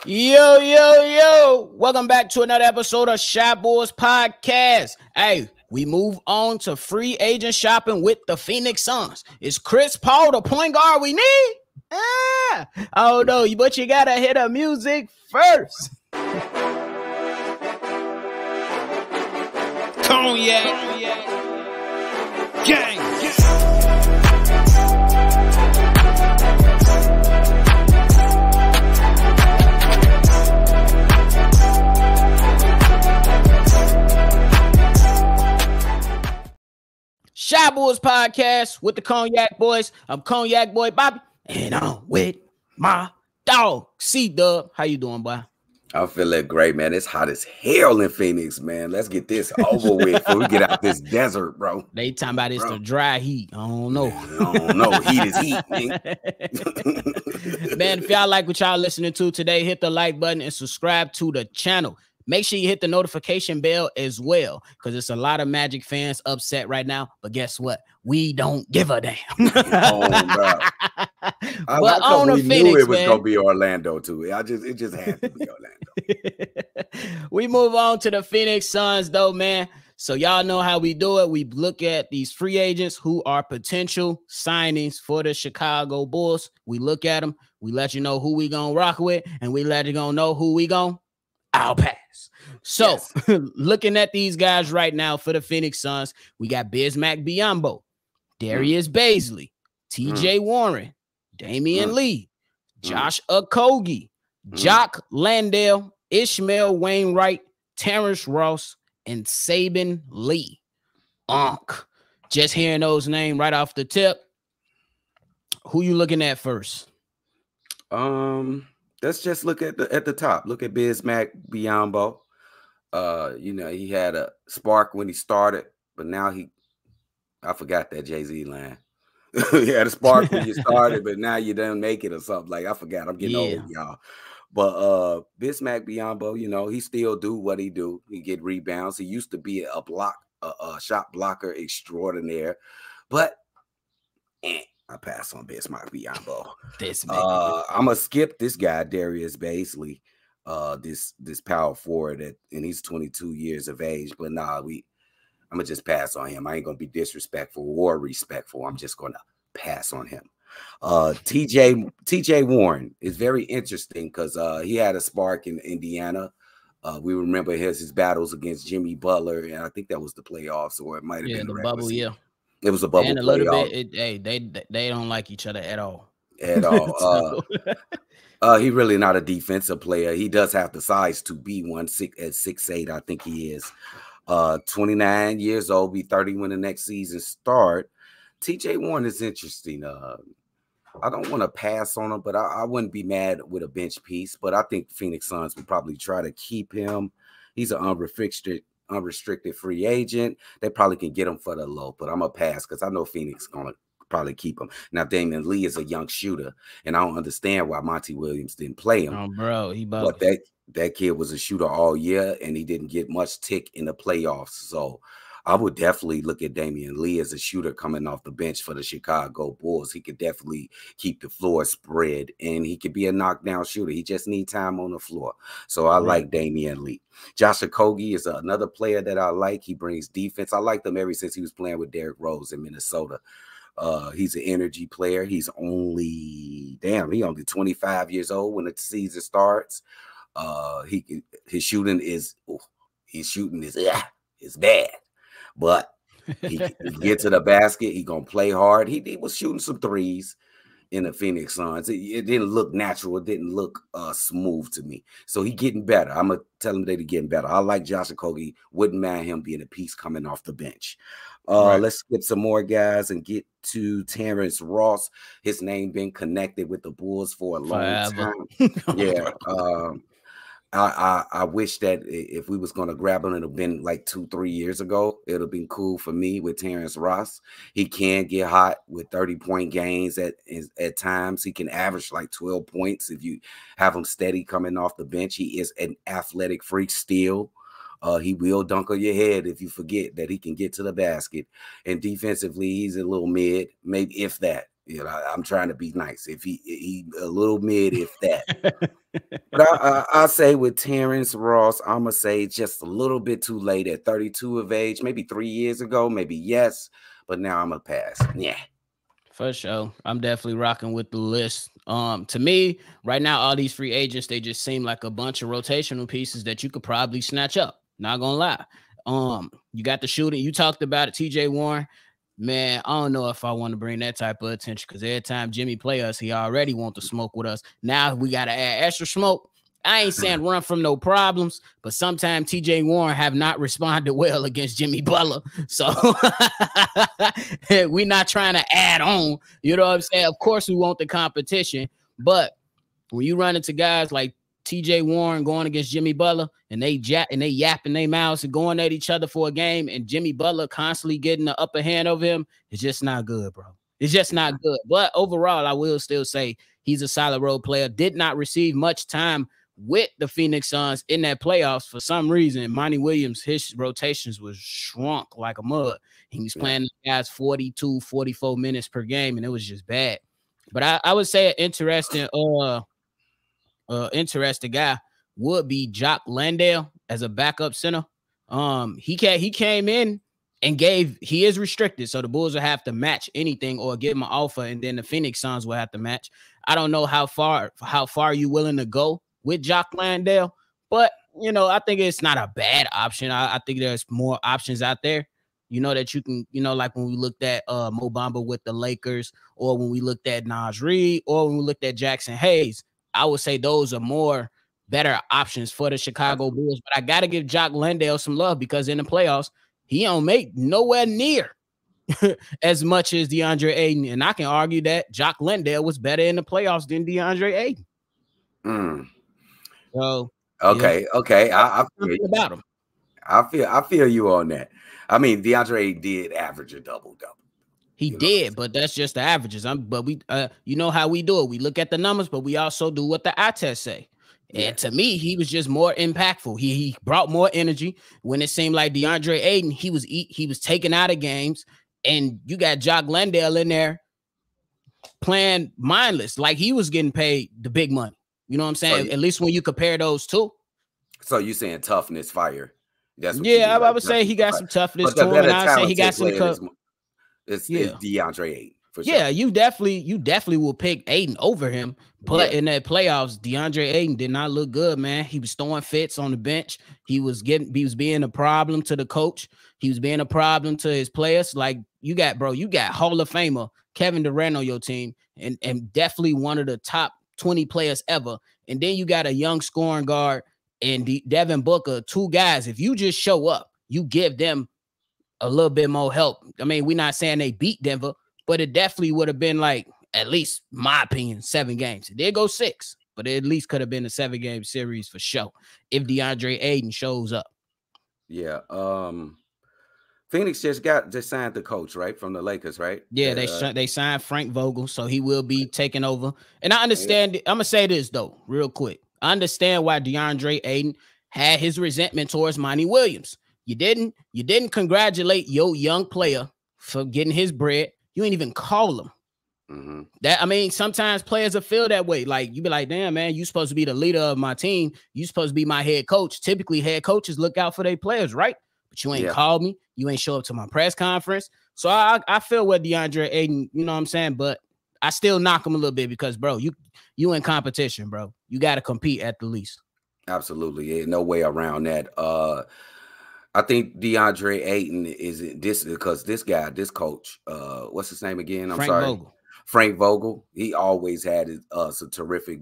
Yo, yo, yo. Welcome back to another episode of Chicgao Bulls podcast. Hey, we move on to free agent shopping with the Phoenix Suns. Is Chris Paul the point guard we need? I don't know, but you gotta hit the music first. Cognac. Gang. Chicgao Bulls podcast with the Cognac Boys. I'm Cognac Boy Bobby, and I'm with my dog, CDubb. How you doing, boy? I'm feeling great, man. It's hot as hell in Phoenix, man. Let's get this over with before we get out this desert, bro. They talking about it's the dry heat. I don't know. Man, I don't know. Heat is heat, man. Man, if y'all like what y'all listening to today, hit the like button and subscribe to the channel. Make sure you hit the notification bell as well, because it's a lot of Magic fans upset right now. But guess what? We don't give a damn. But on the Phoenix, knew it was gonna be Orlando too. It just had to be Orlando. We move on to the Phoenix Suns, though, man. So y'all know how we do it. We look at these free agents who are potential signings for the Chicago Bulls. We look at them. We let you know who we gonna rock with, and we let you know who we gonna pass. So, looking at these guys right now for the Phoenix Suns, we got Bismack Biyombo, Darius Bazley, TJ Warren, Damian Lee, Josh Okogie, Jock Landale, Ishmael Wainwright, Terrence Ross, and Saben Lee. Just hearing those names right off the tip. Who you looking at first? Let's just look at the top. Look at Bismack Biyombo. You know, he had a spark when he started, but now I forgot that Jay-Z line. He had a spark when you started, but now you don't make it or something. Like, I forgot. I'm getting old, y'all. But Bismack Biyombo, you know, he still do what he do. He get rebounds. He used to be a shot blocker extraordinaire, but I pass on Bismack Biyombo. I'm gonna skip this guy, Darius Bazley, this power forward, and he's 22 years of age. But I'm gonna just pass on him. I ain't gonna be disrespectful or respectful. I'm just gonna pass on him. TJ Warren is very interesting because he had a spark in Indiana. We remember his battles against Jimmy Butler, and I think that was the playoffs, or it might have been the bubble. It was a bubble and a little bit. They don't like each other at all. At all. He really not a defensive player. He does have the size to be 6'8". I think he is. 29 years old, be 30 when the next season start. TJ Warren is interesting. I don't want to pass on him, but I wouldn't be mad with a bench piece. But I think Phoenix Suns would probably try to keep him. He's an unrestricted free agent. They probably can get him for the low, but I'm gonna pass because I know Phoenix gonna probably keep him. Now Damian Lee is a young shooter, and I don't understand why Monty Williams didn't play him. Oh, bro, but that kid was a shooter all year, and he didn't get much tick in the playoffs. So I would definitely look at Damian Lee as a shooter coming off the bench for the Chicago Bulls. He could definitely keep the floor spread, and he could be a knockdown shooter. He just needs time on the floor. So I like Damian Lee. Josh Okogie is another player that I like. He brings defense. I liked him ever since he was playing with Derrick Rose in Minnesota. He's an energy player. He's only 25 years old when the season starts. His shooting is bad. But he get to the basket. He gonna play hard. He was shooting some threes in the Phoenix Suns. It didn't look natural. It didn't look smooth to me. So he getting better. I'm gonna tell him that he's getting better. I like Josh Okogie. Wouldn't mind him being a piece coming off the bench. Let's skip some more guys and get to Terrence Ross. His name been connected with the Bulls for a long time. Yeah. I wish that if we was going to grab him, it would have been like 2-3 years ago. It would have been cool for me with Terrence Ross. He can get hot with 30-point games at times. He can average like 12 points if you have him steady coming off the bench. He is an athletic freak still. He will dunk on your head if you forget that he can get to the basket. And defensively, he's a little mid, maybe if that. You know, I'm trying to be nice. If he a little mid, if that. But I say with Terrence Ross, I'm gonna say just a little bit too late at 32 of age, maybe 3 years ago, maybe yes, but now I'm gonna pass. Yeah. For sure. I'm definitely rocking with the list. To me, right now, all these free agents, they just seem like a bunch of rotational pieces that you could probably snatch up. Not gonna lie. You got the shooting. You talked about it, TJ Warren. Man, I don't know if I want to bring that type of attention because every time Jimmy play us, he already want to smoke with us. Now we got to add extra smoke. I ain't saying run from no problems, but sometimes TJ Warren have not responded well against Jimmy Butler. So we not trying to add on. You know what I'm saying? Of course, we want the competition, but when you run into guys like TJ Warren going against Jimmy Butler and they yapping their mouths and going at each other for a game, and Jimmy Butler constantly getting the upper hand of him, it's just not good, bro. It's just not good. But overall, I will still say he's a solid role player. Did not receive much time with the Phoenix Suns in that playoffs. For some reason, Monty Williams, his rotations was shrunk like a mud. He was playing guys 42, 44 minutes per game, and it was just bad. But I would say an interesting guy would be Jock Landale as a backup center. He came in and he is restricted, so the Bulls will have to match anything or give him an offer, and then the Phoenix Suns will have to match. I don't know how far you willing to go with Jock Landale, but I think it's not a bad option. I think there's more options out there. That you can, like when we looked at Mo Bamba with the Lakers, or when we looked at Naj Reid, or when we looked at Jackson Hayes. I would say those are more better options for the Chicago Bulls. But I got to give Jock Landale some love because in the playoffs, he don't make nowhere near as much as DeAndre Ayton. And I can argue that Jock Landale was better in the playoffs than DeAndre Ayton. So okay. I feel about him. I feel you on that. I mean, DeAndre did average a double-double. He did, but that's just the averages. But we, you know how we do it. We look at the numbers, but we also do what the eye test say. Yeah. And to me, he was just more impactful. He brought more energy. When it seemed like DeAndre Ayton, he was taken out of games, and you got Jock Landale in there playing mindless, like he was getting paid the big money. You know what I'm saying? At least when you compare those two. So you saying toughness, fire? That's what I would say he got some toughness to him, and I would say he got some. It's DeAndre Ayton. For sure. Yeah, you definitely will pick Ayton over him. But in that playoffs, DeAndre Ayton did not look good, man. He was throwing fits on the bench. He was being a problem to the coach. He was being a problem to his players. Like you got Hall of Famer Kevin Durant on your team, and definitely one of the top 20 players ever. And then you got a young scoring guard and Devin Booker, two guys. If you just show up, you give them a little bit more help. I mean, we're not saying they beat Denver, but it definitely would have been like, at least my opinion, 7 games. It did go 6, but it at least could have been a 7-game series for sure if DeAndre Ayton shows up. Yeah. Phoenix just signed the coach, right, from the Lakers, right? Yeah, they signed Frank Vogel, so he will be taking over. And I understand. I'm gonna say this though, real quick. I understand why DeAndre Ayton had his resentment towards Monty Williams. You didn't congratulate your young player for getting his bread. You ain't even call him. Sometimes players will feel that way. Like you be like, damn, man, you supposed to be the leader of my team. You supposed to be my head coach. Typically, head coaches look out for their players, right? But you ain't called me. You ain't show up to my press conference. So I feel what DeAndre Ayton, you know what I'm saying? But I still knock him a little bit because, bro, you in competition, bro. You got to compete at the least. Absolutely. Yeah, no way around that. I think DeAndre Ayton is this because this coach, what's his name again? Frank Vogel. He always had a terrific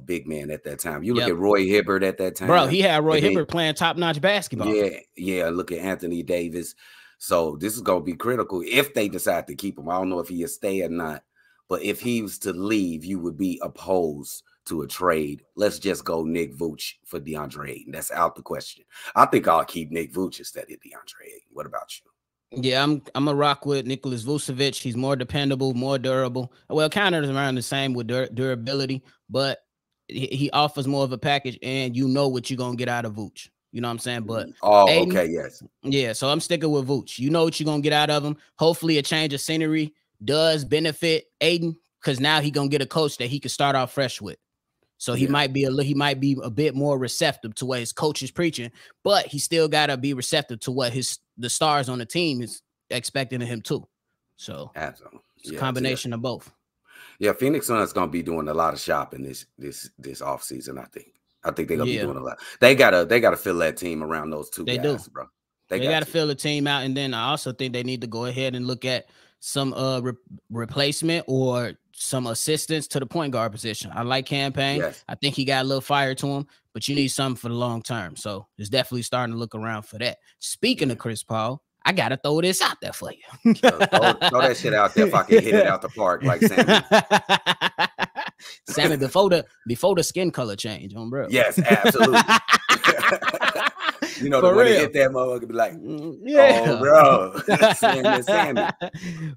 big man at that time. You look at Roy Hibbert at that time. Bro, he had Roy Hibbert playing top-notch basketball. Yeah. Look at Anthony Davis. So this is going to be critical if they decide to keep him. I don't know if he'll stay or not. But if he was to leave, you would be opposed to a trade. Let's just go Nick Vooch for DeAndre Ayton. That's out the question. I think I'll keep Nick Vooch instead of DeAndre Ayton. What about you? Yeah, I'm a rock with Nicholas Vucevic. He's more dependable, more durable. Well, kind of around the same with durability, but he offers more of a package, and you know what you're gonna get out of Vooch. You know what I'm saying? But Ayton, okay, yes. Yeah, so I'm sticking with Vooch. You know what you're gonna get out of him. Hopefully a change of scenery does benefit Ayton, because now he gonna get a coach that he can start off fresh with. So he might be a bit more receptive to what his coach is preaching, but he still gotta be receptive to what the stars on the team is expecting of him too. So absolutely, it's a combination of both. Yeah, Phoenix Suns gonna be doing a lot of shopping this offseason. I think they're gonna be doing a lot. They gotta fill that team around those two guys, bro. They gotta fill the team out, and then I also think they need to go ahead and look at some replacement or some assistance to the point guard position. I like Campaign. Yes. I think he got a little fire to him, but you need something for the long term. So it's definitely starting to look around for that. Speaking of Chris Paul, I gotta throw this out there for you. throw that shit out there if I can hit it out the park like Sammy. Sammy before the skin color change, bro. Yes, absolutely. You know, the way to hit that motherfucker be like, oh, bro. Sammy.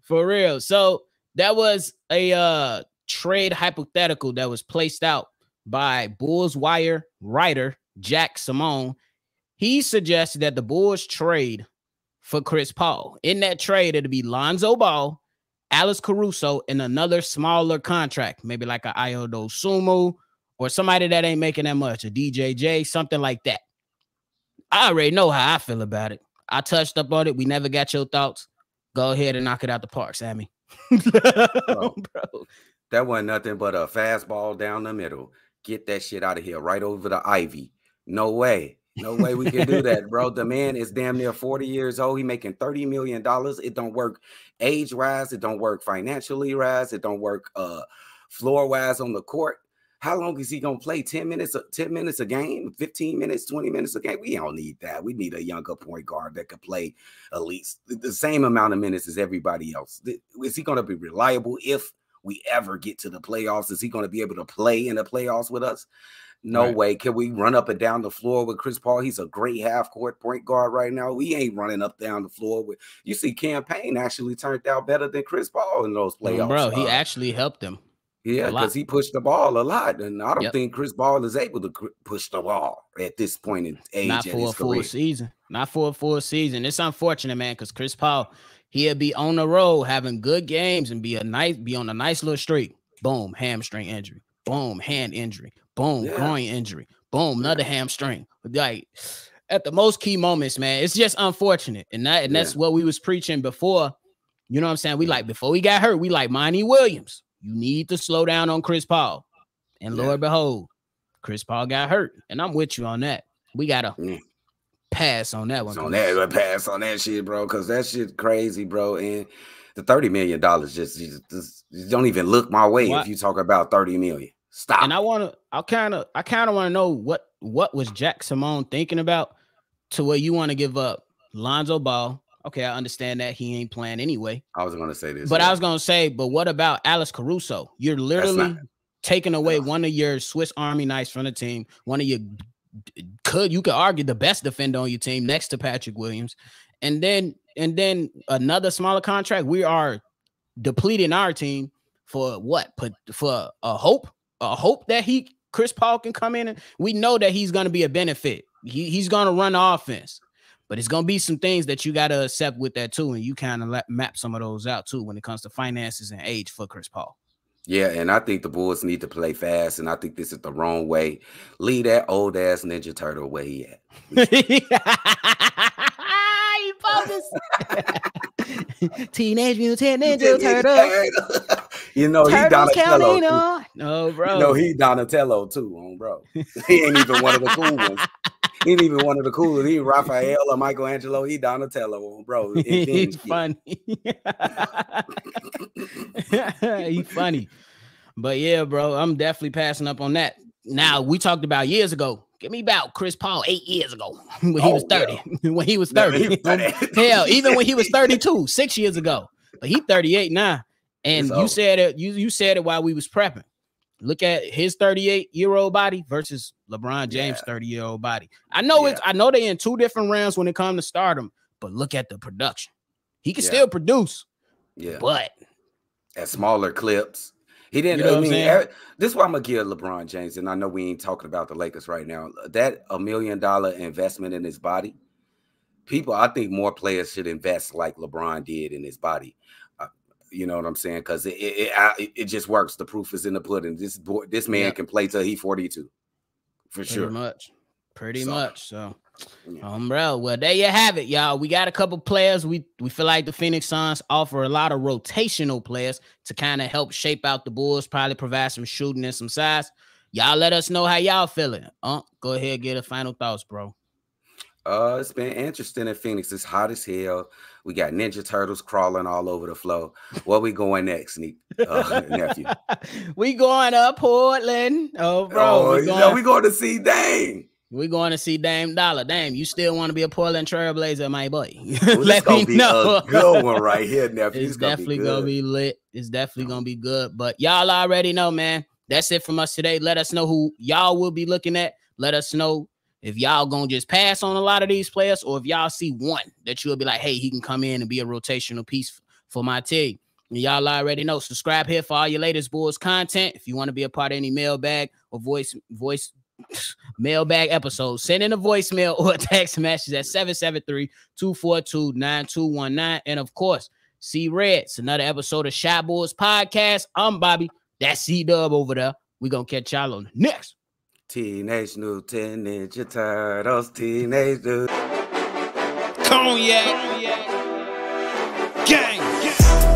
For real. So that was a trade hypothetical that was placed out by Bulls Wire writer Jack Simone. He suggested that the Bulls trade for Chris Paul. In that trade, it'll be Lonzo Ball, Alex Caruso, and another smaller contract, maybe like a Ayo Sumu or somebody that ain't making that much, a DJJ, something like that. I already know how I feel about it. I touched up on it. We never got your thoughts. Go ahead and knock it out the park, Sammy. Bro, that wasn't nothing but a fastball down the middle. Get that shit out of here, right over the ivy. No way. No way we can do that, bro. The man is damn near 40 years old. He making $30 million. It don't work age-wise. It don't work financially-wise. It don't work floor-wise on the court. How long is he going to play? 10 minutes a game? 15 minutes, 20 minutes a game? We don't need that. We need a younger point guard that could play at least the same amount of minutes as everybody else. Is he going to be reliable if we ever get to the playoffs? Is he going to be able to play in the playoffs with us? No way. Can we run up and down the floor with Chris Paul? He's a great half-court point guard right now. We ain't running up down the floor with. You see, Campaign actually turned out better than Chris Paul in those playoffs. Bro, he actually helped him. Yeah, because he pushed the ball a lot, and I don't think Chris Paul is able to push the ball at this point in age. Not for a full season. Not for a full season. It's unfortunate, man, because Chris Paul, he'll be on the road having good games and be on a nice little streak. Boom, hamstring injury. Boom, hand injury. Boom, groin injury. Boom, another hamstring. Like at the most key moments, man, it's just unfortunate, and that's what we was preaching before. You know what I'm saying? We like before he got hurt, we like Monty Williams. You need to slow down on Chris Paul. And Lord behold, Chris Paul got hurt. And I'm with you on that. We got to pass on that one. Pass on that shit, bro, because that shit crazy, bro. And the $30 million just don't even look my way if you talk about $30 million. Stop. And I kind of want to know what was Jack Simone thinking about to where you want to give up Lonzo Ball. Okay, I understand that he ain't playing anyway. I was going to say this. But I was going to say, but what about Alex Caruso? You're literally taking away one of your Swiss Army knives from the team. One of your, you could argue the best defender on your team next to Patrick Williams. And then another smaller contract. We are depleting our team for what? For a hope that Chris Paul can come in. And we know that he's going to be a benefit. He's going to run the offense. But it's going to be some things that you got to accept with that, too. And you kind of map some of those out, too, when it comes to finances and age for Chris Paul. Yeah, and I think the Bulls need to play fast, and I think this is the wrong way. Leave that old-ass Ninja Turtle where he at. Teenage Mutant Ninja Turtle. You know, he Donatello, too. No, bro. You know, he Donatello, too, bro. He ain't even one of the cool ones. He ain't even one of the coolest. He Raphael or Michelangelo. He Donatello, bro. He's funny. He's funny. But yeah, bro, I'm definitely passing up on that. Now, we talked about years ago. Give me about Chris Paul 8 years ago when he was 30. Yeah. When he was 30. Hell, even when he was 32, 6 years ago. But he's 38 now. And you said it. You said it while we was prepping. Look at his 38-year-old body versus LeBron James' 30-year-old body. I know they're in two different rounds when it comes to stardom, but look at the production. He can still produce. Yeah. But at smaller clips. He didn't. You know this is why I'm gonna give LeBron James, and I know we ain't talking about the Lakers right now. That $1 million investment in his body, I think more players should invest like LeBron did in his body. You know what I'm saying? Because it just works. The proof is in the pudding. This man can play till he 42, for sure. Pretty much. So, bro. Well, there you have it, y'all. We got a couple players. We feel like the Phoenix Suns offer a lot of rotational players to kind of help shape out the Bulls. Probably provide some shooting and some size. Y'all let us know how y'all feeling. Go ahead, get a final thoughts, bro. It's been interesting in Phoenix. It's hot as hell. We got Ninja Turtles crawling all over the floor. Where we going next, nephew? We going up Portland. Oh, bro. We going to see Dame. We going to see Dame Dollar. Dame, you still want to be a Portland Trailblazer, my boy? Let me know. A good one right here, nephew. It's definitely going to be lit. It's definitely going to be good. But y'all already know, man. That's it from us today. Let us know who y'all will be looking at. Let us know if y'all gonna just pass on a lot of these players, or if y'all see one that you'll be like, hey, he can come in and be a rotational piece for my team. And y'all already know. Subscribe here for all your latest Bulls content. If you want to be a part of any mailbag or voice mailbag episodes, send in a voicemail or a text message at 773-242-9219. And of course, see Red. It's another episode of Chicgao Bulls Podcast. I'm Bobby. That's CDubb over there. We're gonna catch y'all on the next. Teenage Mutant Ninja Turtles, Teenage Mutant Cognac. Gang.